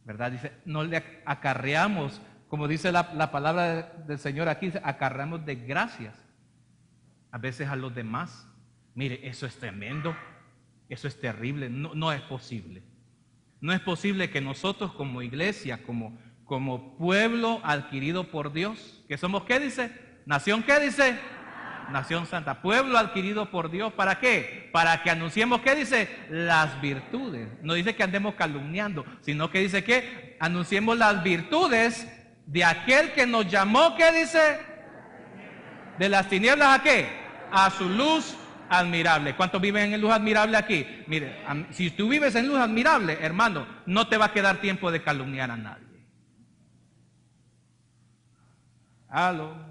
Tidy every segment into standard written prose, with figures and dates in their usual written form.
¿verdad? Dice, no le acarreamos, como dice la palabra del Señor aquí, dice, acarreamos desgracias a veces a los demás. Mire, eso es tremendo, eso es terrible, no es posible. No es posible que nosotros como iglesia, como pueblo adquirido por Dios, que somos, ¿qué dice? ¿Nación qué dice? Nación santa, pueblo adquirido por Dios, ¿para qué? Para que anunciemos, ¿qué dice? Las virtudes. No dice que andemos calumniando, sino que dice que anunciemos las virtudes de aquel que nos llamó, ¿qué dice? De las tinieblas, ¿a qué? A su luz admirable. ¿Cuántos viven en luz admirable aquí? Mire, si tú vives en luz admirable, hermano, no te va a quedar tiempo de calumniar a nadie. ¿Aló?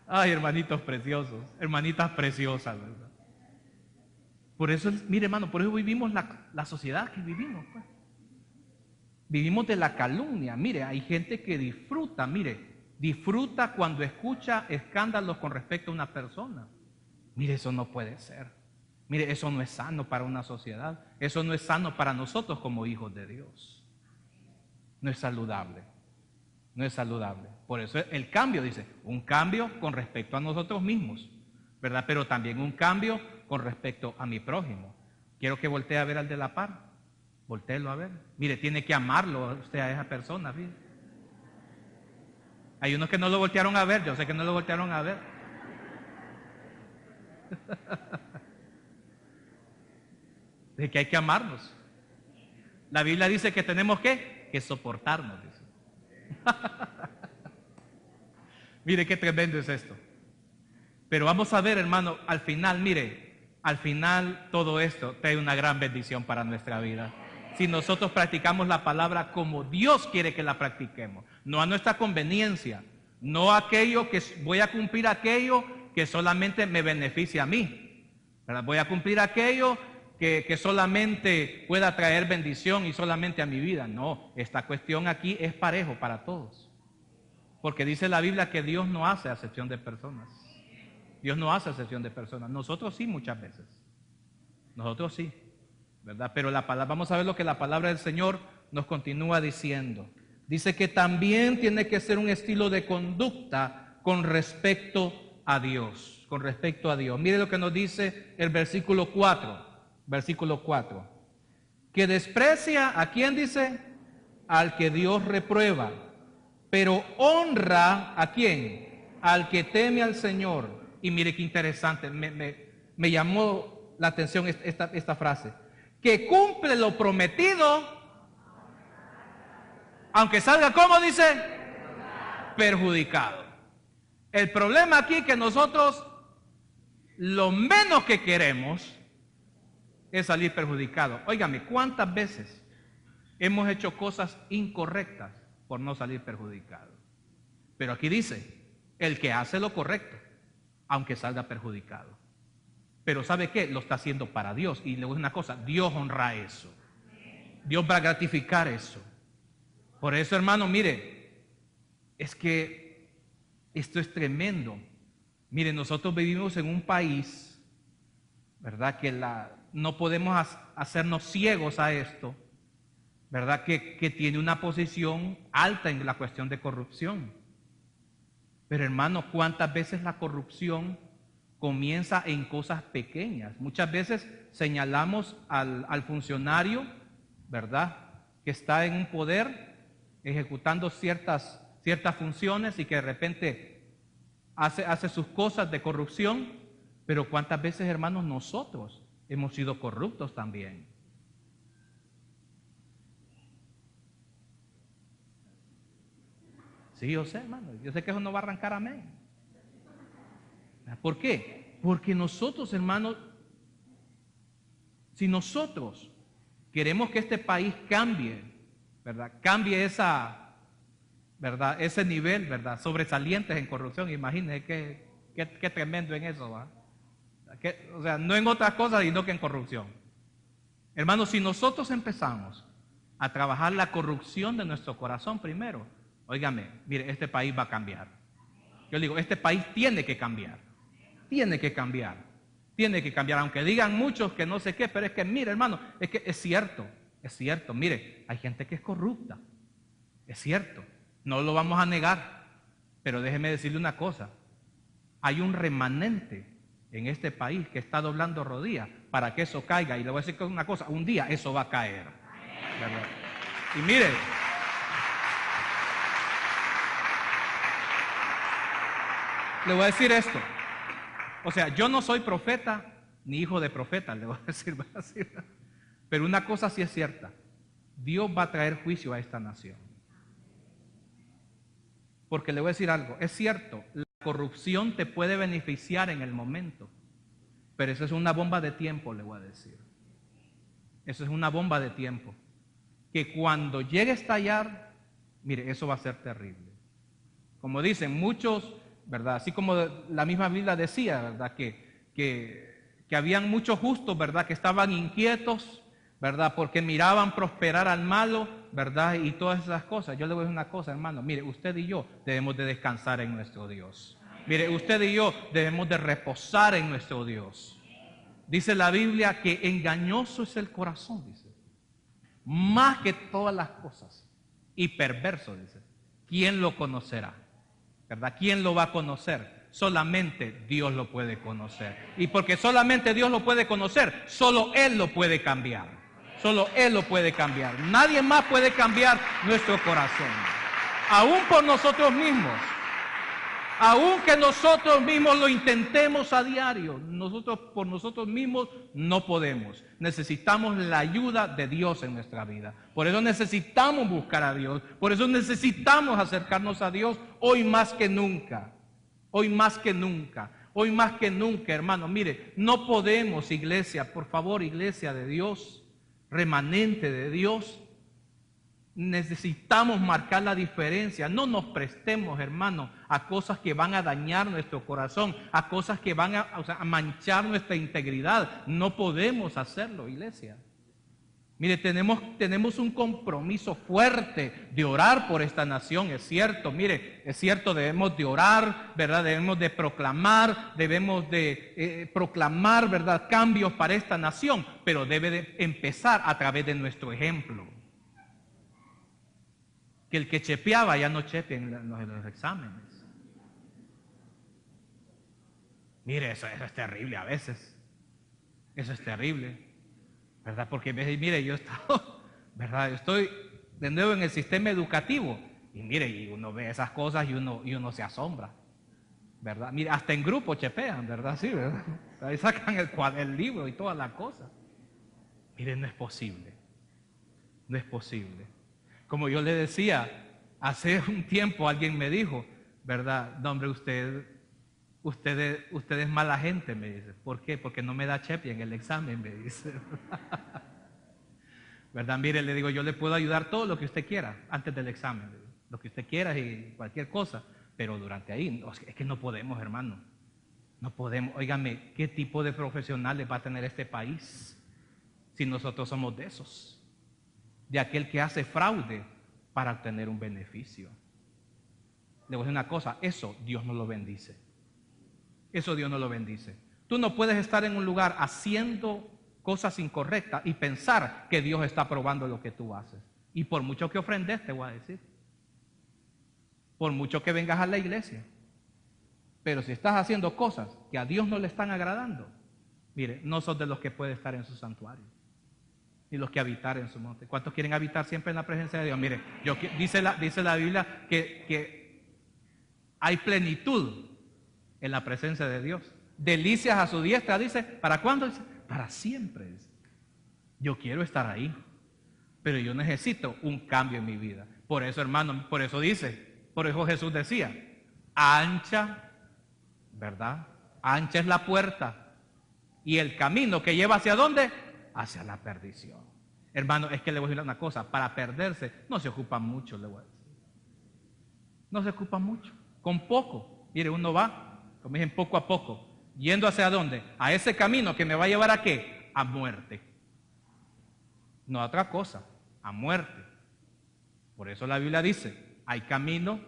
Ay, hermanitos preciosos, hermanitas preciosas, ¿verdad? Por eso, mire, hermano, por eso vivimos la sociedad que vivimos, pues. Vivimos de la calumnia. Mire, hay gente que disfruta cuando escucha escándalos con respecto a una persona. Mire, eso no puede ser. Mire, eso no es sano para una sociedad. Eso no es sano para nosotros como hijos de Dios. No es saludable. No es saludable. Por eso el cambio, dice, un cambio con respecto a nosotros mismos, ¿verdad? Pero también un cambio con respecto a mi prójimo. Quiero que voltee a ver al de la par. Voltéelo a ver. Mire, tiene que amarlo usted a esa persona. ¿Sí? Hay unos que no lo voltearon a ver, yo sé que no lo voltearon a ver. De que hay que amarnos. La Biblia dice que tenemos que soportarnos. Dice. Mire qué tremendo es esto. Pero vamos a ver, hermano, al final, mire, al final todo esto trae una gran bendición para nuestra vida. Si nosotros practicamos la palabra como Dios quiere que la practiquemos, no a nuestra conveniencia, no aquello que voy a cumplir aquello que solamente me beneficia a mí, ¿verdad? Voy a cumplir aquello que solamente pueda traer bendición y solamente a mi vida. No, esta cuestión aquí es parejo para todos. Porque dice la Biblia que Dios no hace acepción de personas. Dios no hace acepción de personas. Nosotros sí muchas veces. Nosotros sí, ¿verdad? Pero vamos a ver lo que la palabra del Señor nos continúa diciendo. Dice que también tiene que ser un estilo de conducta con respecto a Dios. Con respecto a Dios. Mire lo que nos dice el versículo 4. Versículo 4. Que desprecia, ¿a quién dice? Al que Dios reprueba. Pero honra, ¿a quién? Al que teme al Señor. Y mire qué interesante, me llamó la atención esta frase. Que cumple lo prometido, aunque salga, ¿cómo dice? Perjudicado. El problema aquí es que nosotros lo menos que queremos es salir perjudicado. Óigame, ¿cuántas veces hemos hecho cosas incorrectas por no salir perjudicado? Pero aquí dice, el que hace lo correcto, aunque salga perjudicado. Pero ¿sabe qué? Lo está haciendo para Dios. Y le voy a decir una cosa, Dios honra eso. Dios va a gratificar eso. Por eso, hermano, mire, es que esto es tremendo. Mire, nosotros vivimos en un país, ¿verdad? Que no podemos hacernos ciegos a esto, ¿verdad? Que tiene una posición alta en la cuestión de corrupción. Pero hermano, ¿cuántas veces la corrupción comienza en cosas pequeñas? Muchas veces señalamos al funcionario, ¿verdad? Que está en un poder, ejecutando ciertas funciones y que de repente hace sus cosas de corrupción. Pero ¿cuántas veces, hermanos, nosotros hemos sido corruptos también? Sí, yo sé, hermano. Yo sé que eso no va a arrancar amén. ¿Por qué? Porque nosotros, hermanos, si nosotros queremos que este país cambie, ¿verdad? Cambie ¿verdad? Ese nivel, ¿verdad? Sobresalientes en corrupción. Imagínense qué tremendo en eso, ¿va? O sea, no en otras cosas, sino que en corrupción. Hermanos, si nosotros empezamos a trabajar la corrupción de nuestro corazón primero, óigame, mire, este país va a cambiar. Yo digo, este país tiene que cambiar. Tiene que cambiar. Tiene que cambiar, aunque digan muchos que no sé qué, pero es que mire, hermano, es que es cierto, mire, hay gente que es corrupta, es cierto, no lo vamos a negar, pero déjeme decirle una cosa, hay un remanente en este país que está doblando rodillas para que eso caiga, y le voy a decir una cosa, un día eso va a caer, ¿verdad? Y mire, le voy a decir esto. O sea, yo no soy profeta ni hijo de profeta, le voy a decir así. Pero una cosa sí es cierta. Dios va a traer juicio a esta nación. Porque le voy a decir algo. Es cierto, la corrupción te puede beneficiar en el momento. Pero eso es una bomba de tiempo, le voy a decir. Eso es una bomba de tiempo. Que cuando llegue a estallar, mire, eso va a ser terrible. Como dicen muchos, ¿verdad? Así como la misma Biblia decía, ¿verdad? Que habían muchos justos, ¿verdad? Que estaban inquietos, ¿verdad? Porque miraban prosperar al malo, ¿verdad? Y todas esas cosas. Yo le voy a decir una cosa, hermano. Mire, usted y yo debemos de descansar en nuestro Dios. Mire, usted y yo debemos de reposar en nuestro Dios. Dice la Biblia que engañoso es el corazón, dice. Más que todas las cosas. Y perverso, dice. ¿Quién lo conocerá? ¿Verdad? ¿Quién lo va a conocer? Solamente Dios lo puede conocer. Y porque solamente Dios lo puede conocer, solo Él lo puede cambiar. Solo Él lo puede cambiar. Nadie más puede cambiar nuestro corazón. Aún por nosotros mismos. Aunque nosotros mismos lo intentemos a diario, nosotros por nosotros mismos no podemos. Necesitamos la ayuda de Dios en nuestra vida. Por eso necesitamos buscar a Dios. Por eso necesitamos acercarnos a Dios hoy más que nunca. Hoy más que nunca. Hoy más que nunca, hermano. Mire, no podemos, iglesia, por favor, iglesia de Dios, remanente de Dios. Necesitamos marcar la diferencia. No nos prestemos, hermano, a cosas que van a dañar nuestro corazón, a cosas que van a manchar nuestra integridad. No podemos hacerlo, iglesia. Mire, tenemos un compromiso fuerte de orar por esta nación, es cierto. Mire, es cierto, debemos de orar, ¿verdad? Debemos de proclamar, ¿verdad? Cambios para esta nación, pero debe de empezar a través de nuestro ejemplo. Que el que chepeaba ya no chepe en los exámenes. Mire, eso es terrible a veces. Eso es terrible, ¿verdad? Porque mire, yo estoy de nuevo en el sistema educativo. Y mire, y uno ve esas cosas y uno se asombra, ¿verdad? Mire, hasta en grupo chepean, ¿verdad? Sí, ¿verdad? Ahí sacan el libro y todas las cosas. Mire, no es posible. No es posible. Como yo le decía, hace un tiempo alguien me dijo, ¿verdad? No, hombre, usted es mala gente, me dice. ¿Por qué? Porque no me da chepe en el examen, me dice. ¿Verdad? Mire, le digo, yo le puedo ayudar todo lo que usted quiera antes del examen, lo que usted quiera y cualquier cosa, pero durante ahí, es que no podemos, hermano. No podemos. Óigame, ¿qué tipo de profesionales va a tener este país si nosotros somos de esos? De aquel que hace fraude para obtener un beneficio. Le voy a decir una cosa, eso Dios no lo bendice. Eso Dios no lo bendice. Tú no puedes estar en un lugar haciendo cosas incorrectas y pensar que Dios está aprobando lo que tú haces. Y por mucho que ofrendes, te voy a decir. Por mucho que vengas a la iglesia. Pero si estás haciendo cosas que a Dios no le están agradando, mire, no sos de los que puede estar en su santuario. Ni los que habitar en su monte. ¿Cuántos quieren habitar siempre en la presencia de Dios? Mire, dice la Biblia que hay plenitud en la presencia de Dios. Delicias a su diestra, dice. ¿Para cuándo? Dice, para siempre. Dice. Yo quiero estar ahí, pero yo necesito un cambio en mi vida. Por eso, hermano, por eso Jesús decía, ancha, ¿verdad? Ancha es la puerta y el camino que lleva ¿hacia dónde? Hacia la perdición. Hermano, es que le voy a decir una cosa, para perderse no se ocupa mucho, le voy a decir. No se ocupa mucho, con poco. Mire, uno va, como dicen, poco a poco, yendo hacia dónde, a ese camino que me va a llevar a qué, a muerte. No a otra cosa, a muerte. Por eso la Biblia dice, hay caminos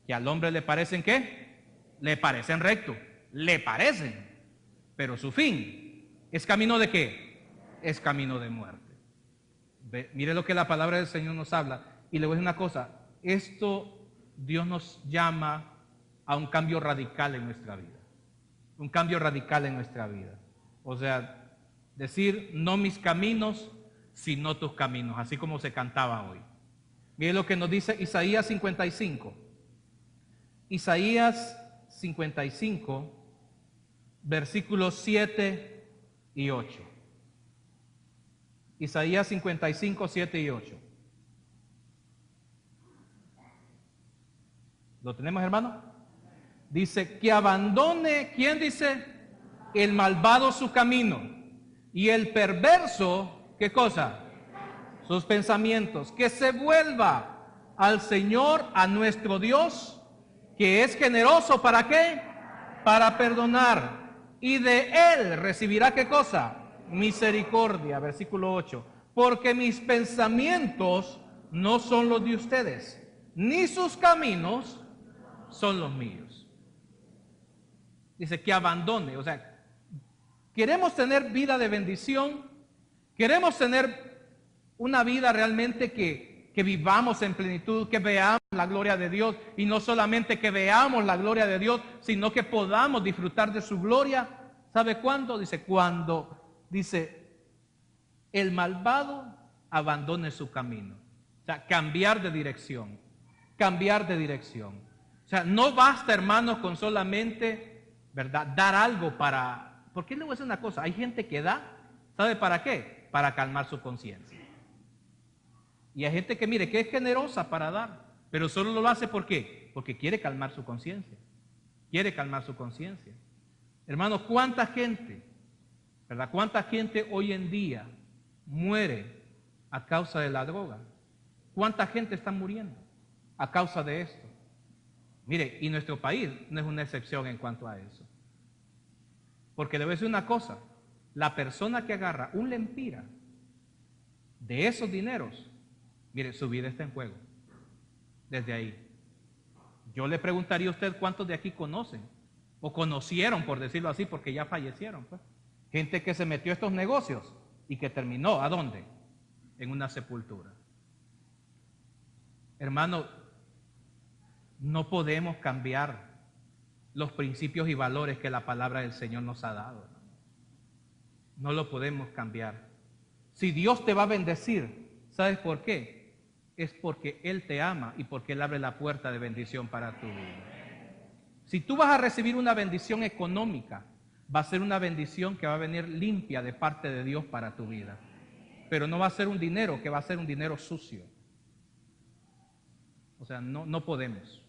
que al hombre le parecen ¿qué? Le parecen rectos, le parecen. pero su fin es camino ¿de qué? Es camino de muerte. Mire lo que la palabra del Señor nos habla. Y le voy a decir una cosa, esto Dios nos llama a un cambio radical en nuestra vida. Un cambio radical en nuestra vida. O sea, decir, no mis caminos, sino tus caminos, así como se cantaba hoy. Mire lo que nos dice Isaías 55. Isaías 55, versículos 7 y 8. Isaías 55, 7 y 8. ¿Lo tenemos, hermano? Dice, que abandone, ¿quién dice? El malvado su camino y el perverso, ¿qué cosa? Sus pensamientos, que se vuelva al Señor, a nuestro Dios, que es generoso, ¿para qué? Para perdonar, y de Él recibirá, ¿qué cosa? Misericordia, versículo 8, porque mis pensamientos no son los de ustedes, ni sus caminos son los míos. Dice que abandone, o sea, queremos tener vida de bendición, queremos tener una vida realmente que vivamos en plenitud, que veamos la gloria de Dios, y no solamente que veamos la gloria de Dios, sino que podamos disfrutar de su gloria. ¿Sabe cuándo? Dice, cuando, dice, el malvado abandone su camino. O sea, cambiar de dirección, cambiar de dirección. O sea, no basta, hermanos, con solamente, ¿verdad?, dar algo para... ¿Por qué le voy a decir una cosa? Hay gente que da, ¿sabe para qué? Para calmar su conciencia. Y hay gente que, mire, que es generosa para dar, pero solo lo hace ¿por qué? Porque quiere calmar su conciencia. Quiere calmar su conciencia. Hermanos, ¿cuánta gente, verdad? ¿Cuánta gente hoy en día muere a causa de la droga? ¿Cuánta gente está muriendo a causa de esto? Mire, y nuestro país no es una excepción en cuanto a eso. Porque le voy a decir una cosa, la persona que agarra un lempira de esos dineros, mire, su vida está en juego. Desde ahí. Yo le preguntaría a usted cuántos de aquí conocen, o conocieron, por decirlo así, porque ya fallecieron, pues. Gente que se metió a estos negocios y que terminó, ¿a dónde? En una sepultura. Hermano, no podemos cambiar los principios y valores que la palabra del Señor nos ha dado. No lo podemos cambiar. Si Dios te va a bendecir, ¿sabes por qué? Es porque Él te ama y porque Él abre la puerta de bendición para tu vida. Si tú vas a recibir una bendición económica, va a ser una bendición que va a venir limpia de parte de Dios para tu vida. Pero no va a ser un dinero que va a ser un dinero sucio. O sea, no podemos.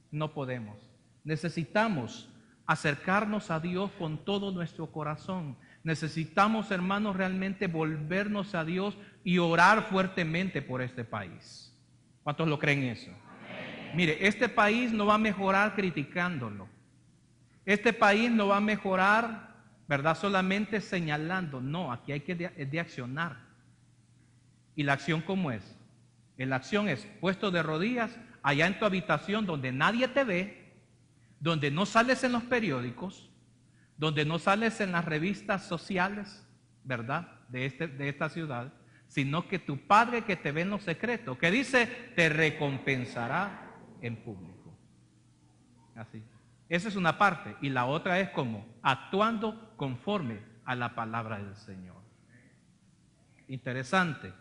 No podemos. Necesitamos acercarnos a Dios con todo nuestro corazón. Necesitamos, hermanos, realmente volvernos a Dios y orar fuertemente por este país. ¿Cuántos lo creen eso? Amén. Mire, este país no va a mejorar criticándolo. Este país no va a mejorar, ¿verdad?, solamente señalando. No, aquí hay que de accionar. ¿Y la acción cómo es? La acción es puesto de rodillas allá en tu habitación donde nadie te ve, donde no sales en los periódicos, donde no sales en las revistas sociales, ¿verdad?, de esta ciudad, sino que tu Padre que te ve en lo secreto, que dice, te recompensará en público. Así. Esa es una parte. Y la otra es como actuando conforme a la palabra del Señor. Interesante.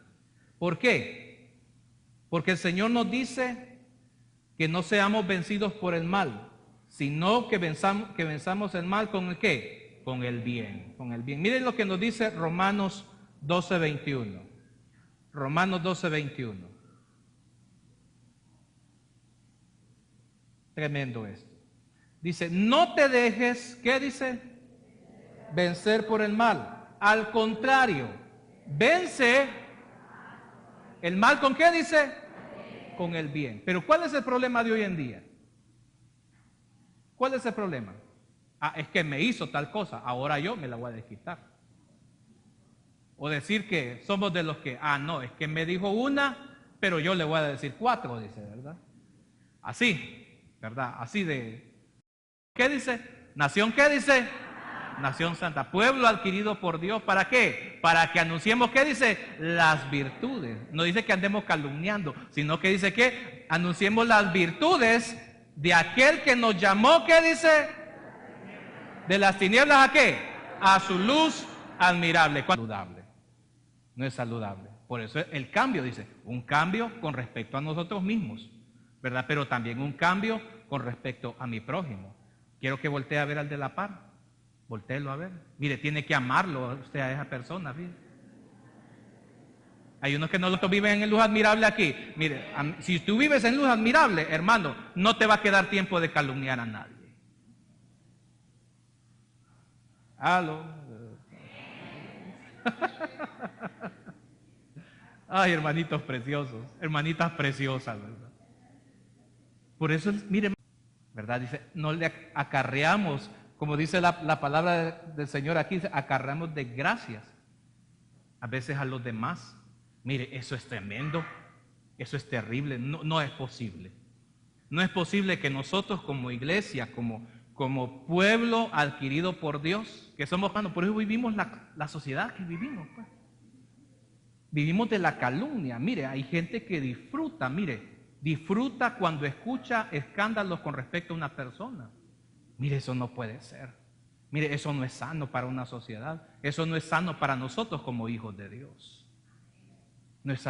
¿Por qué? Porque el Señor nos dice que no seamos vencidos por el mal, sino que venzamos el mal con el ¿qué? Con el bien, con el bien. Miren lo que nos dice Romanos 12:21. Romanos 12:21. Tremendo esto. Dice, no te dejes, ¿qué dice? Vencer por el mal. Al contrario, vence el mal ¿con qué dice? Con el bien. Pero ¿cuál es el problema de hoy en día? ¿Cuál es el problema? Ah, es que me hizo tal cosa, ahora yo me la voy a desquitar. O decir que somos de los que, no, es que me dijo una, pero yo le voy a decir 4, dice, ¿verdad? Así, ¿verdad? Así de... ¿Qué dice? ¿Nación qué dice? Nación santa, pueblo adquirido por Dios. ¿Para qué? Para que anunciemos, ¿qué dice? Las virtudes. No dice que andemos calumniando, sino que dice que anunciemos las virtudes de aquel que nos llamó, ¿qué dice? De las tinieblas, ¿a qué? A su luz admirable. Saludable. No es saludable. Por eso el cambio, dice, un cambio con respecto a nosotros mismos, ¿verdad? Pero también un cambio con respecto a mi prójimo. Quiero que voltee a ver al de la par. Voltéelo a ver. Mire, tiene que amarlo usted a esa persona. Mire. Hay unos que no viven en luz admirable aquí. Mire, si tú vives en luz admirable, hermano, no te va a quedar tiempo de calumniar a nadie. Aló. Ay, hermanitos preciosos, hermanitas preciosas, ¿verdad? Por eso, mire, ¿verdad? Dice, no le acarreamos, como dice la palabra del Señor aquí, dice, acarreamos desgracias a veces a los demás. Mire, eso es tremendo, eso es terrible, no es posible. No es posible que nosotros como iglesia, como pueblo adquirido por Dios, que somos humanos, por eso vivimos la sociedad que vivimos, pues. Vivimos de la calumnia. Mire, hay gente que disfruta cuando escucha escándalos con respecto a una persona. Mire, eso no puede ser. Mire, eso no es sano para una sociedad. Eso no es sano para nosotros como hijos de Dios. No es sano.